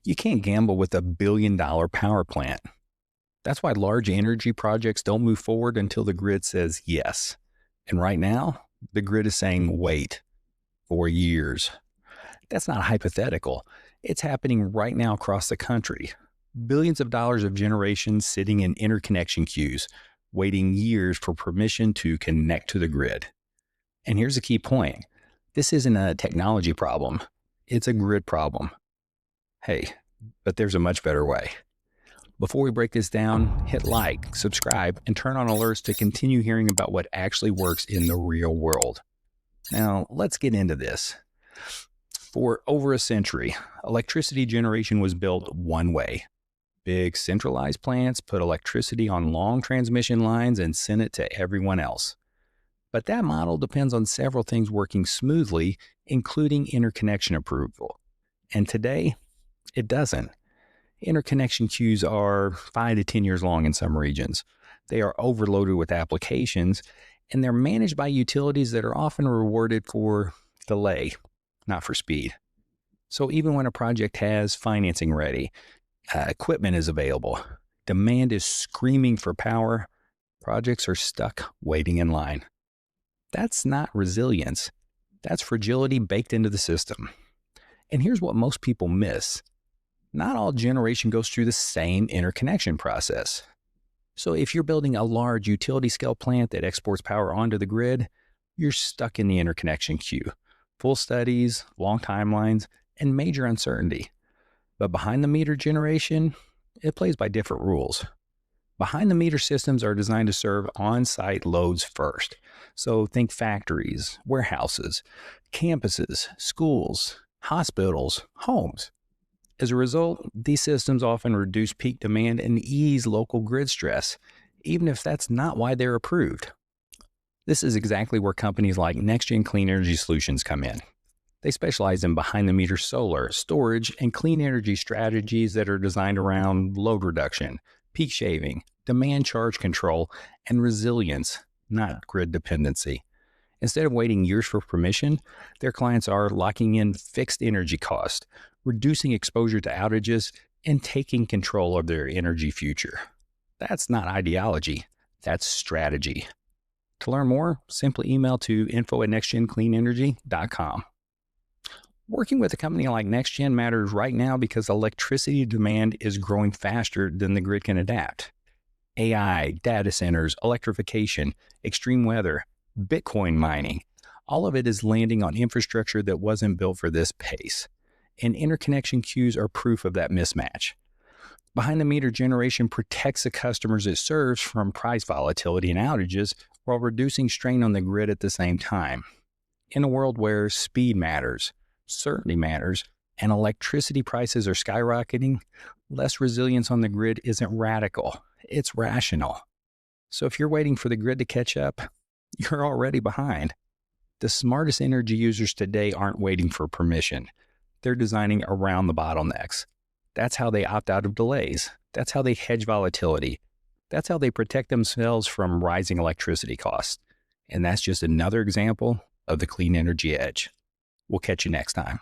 You can't gamble with a $1 billion power plant. That's why large energy projects don't move forward until the grid says yes. And right now, the grid is saying wait for years. That's not hypothetical. It's happening right now across the country. Billions of dollars of generation sitting in interconnection queues, waiting years for permission to connect to the grid. And here's a key point. This isn't a technology problem. It's a grid problem. Hey, but there's a much better way. Before we break this down, hit like, subscribe, and turn on alerts to continue hearing about what actually works in the real world. Now, let's get into this. For over a century, electricity generation was built one way. Big centralized plants put electricity on long transmission lines and sent it to everyone else. But that model depends on several things working smoothly, including interconnection approval. And today, it doesn't. Interconnection queues are 5 to 10 years long in some regions. They are overloaded with applications, and they're managed by utilities that are often rewarded for delay, not for speed. So even when a project has financing ready, equipment is available, demand is screaming for power, projects are stuck waiting in line. That's not resilience. That's fragility baked into the system. And here's what most people miss. Not all generation goes through the same interconnection process. So if you're building a large utility scale plant that exports power onto the grid, you're stuck in the interconnection queue. Full studies, long timelines, and major uncertainty. But behind the meter generation, it plays by different rules. Behind the meter systems are designed to serve on-site loads first. So think factories, warehouses, campuses, schools, hospitals, homes. As a result, these systems often reduce peak demand and ease local grid stress, even if that's not why they're approved. This is exactly where companies like NextGen Clean Energy Solutions come in. They specialize in behind-the-meter solar, storage, and clean energy strategies that are designed around load reduction, peak shaving, demand charge control, and resilience, not grid dependency. Instead of waiting years for permission, their clients are locking in fixed energy costs, reducing exposure to outages, and taking control of their energy future. That's not ideology, that's strategy. To learn more, simply email to info@nextgencleanenergy.com. Working with a company like NextGen matters right now because electricity demand is growing faster than the grid can adapt. AI, data centers, electrification, extreme weather, Bitcoin mining, all of it is landing on infrastructure that wasn't built for this pace. And interconnection queues are proof of that mismatch. Behind-the-meter generation protects the customers it serves from price volatility and outages while reducing strain on the grid at the same time. In a world where speed matters, certainty matters, and electricity prices are skyrocketing, less resilience on the grid isn't radical, it's rational. So if you're waiting for the grid to catch up, you're already behind. The smartest energy users today aren't waiting for permission. They're designing around the bottlenecks. That's how they opt out of delays. That's how they hedge volatility. That's how they protect themselves from rising electricity costs. And that's just another example of the clean energy edge. We'll catch you next time.